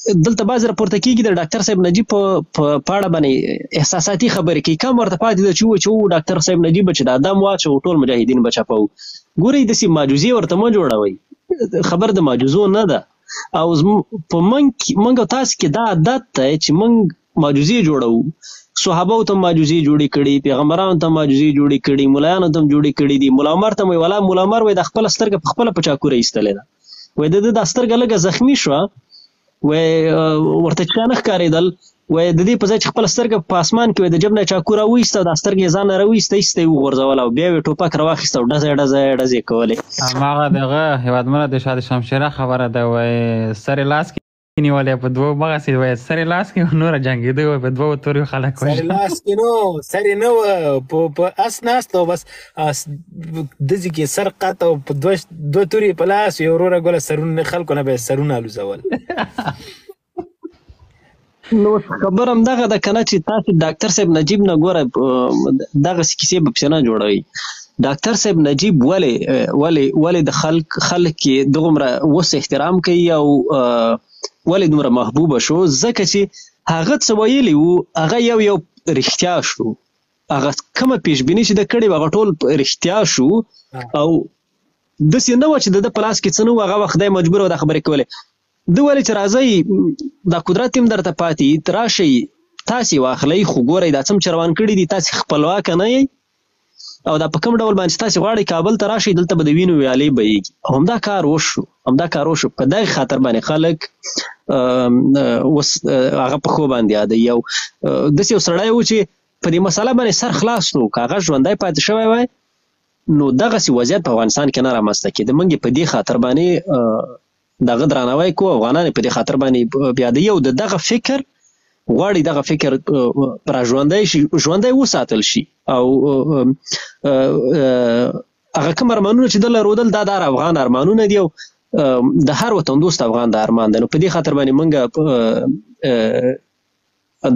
دلته باز راپورته کیږي د ډاکټر صاحب نجیب په پاړه باندې احساساتي خبرې کوي. کم ورته پاتې ده چې ډاکټر صاحب نجیب چې د ادم واچو ټول مجاهدین بچاپو. ګورئ داسې معجزې ورته مه جوړوئ، خبر د معجزو نه ده. او په منګ او تاسو کې دا عادت دی چې منګ معجزې جوړو. صحابه ته معجزې جوړې کړي، پیغمبرانو ته معجزې جوړې کړي، مولایانو ته جوړې کړي دي. مولا عمر ته ولا مولا عمر د خپل سترګه په خپل په چاکوره ایستلې ده، وای د سترګه لګه زخمی شو، وای ورته چا نه ښکارېدل، وای د دې په ځای چې خپل سترګه په اسمان کې وای د جب نه چاکوره وایسته، د سترګې ځان نه راوایسته، ایسته یې وغورځول او بیا یې ټوپک راواخیسته او ډزې کولې. هماغه دغه هیوادمله د شاه د شمشیره خبره ده، وای سر لاس کې نیولې په دوه مغسې، وای سر لاس کې نور جنګېده، وای په دوه توریو خلک سر لاس کې نو سر نه و په اس ناست او بس دځې کې سر قط او په دوه توري په لاس یو وروره ګوله سرونه خلکو نه به سرونه الوزول. نو خبر هم دغه ده کنه چې تاسو ډاکټر صاحب نجیب نه ګوره دغه کیسې به پسې نه جوړوي. ډاکټر صاحب نجیب ولې د خلک کې دومره وس احترام کوي او ولې دومره محبوبه شو؟ ځکه چې هغه څه ویلي وو هغه یو رښتیا شو، هغه کومه پیشبیني چې د کړې هغه ټول رښتیا شو. او داسې نه وه چې د په لاس کې څه نه وو، هغه خدای مجبور و دا خبرې کولې. ده ویلې چې راځئ دا قدرت هم درته پاتې، راشئ تاسې واخلئ، خو ګورئ دا څه چې روان کړي دي تاسې خپلواکه نه یئ او دا په کوم ډول باندې تاسې غواړئ کابل ته راشئ، دلته به د وینو ویالې بهیږي. او همدا کار وشو. په دغه خاطر باندې خلک اوس هغه په خو باندې یادوي. او داسې یو سړی و چې په دې مسله باندې سر خلاص نو که هغه ژوندی پاتې شوی وای نو دغسې وضعیت په افغانستان کې نه رامنځته کېده. موږ په دې خاطر باندې دغه درناوی کوو، افغانان په دې خاطر باندې یادوي او د دغه فکر غواړي دغه فکر را ژوندی وساتل شي. او هغه کوم ارمانونه چې ده لرودل دا د افغان ارمانونه دي او د هر وطن دوست افغان د ارمان دی. نو په دې خاطر باندې موږ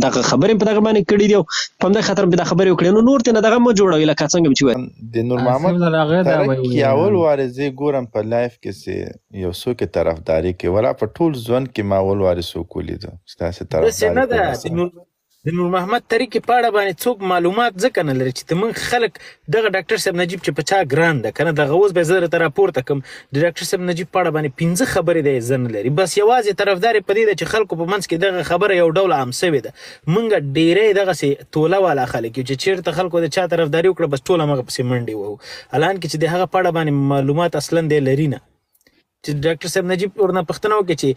دغه خبرې په دغه باندې کړي دي او په همدغه خاطر به دا خبرې وکړي. نو نور ترې دغه مه جوړوي لکه څنګه چې وایي د نور محمد ترک اول وارې زه ګورم په لایف کې چې یو څوک یې طرفداري کوي، ولا په ټول ژوند کې ما اول وارې څوک ولیده ستاسې طرفداري کوي. د نور محمد ترک په اړه باندې څوک معلومات ځکه نه لري چې موږ خلک دغه ډاکټر صاحب نجیب چې په چا ګران ده کنه دغه اوس به زه درته راپورته کړم د ډاکټر صاحب نجیب په اړه باندې 15 خبرې دی زه نه لري، بس یوازې طرفدار یې په دې ده چې خلکو په منځ کې دغه خبره یو ډول عام سوې ده. موږ ډېری دغسې توله والا خلک یو چې چېرته خلکو د چا طرفداري وکړه بس ټول همغه پسې منډې وهو، حالانکې چې د هغه په اړه باندې معلومات اصلا دی لري نه. چې ډاکټر صاحب نجیب ورنه پوښتنه وکړي چې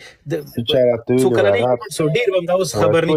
څو کلنۍ ډېر به همدا اوس خبر نه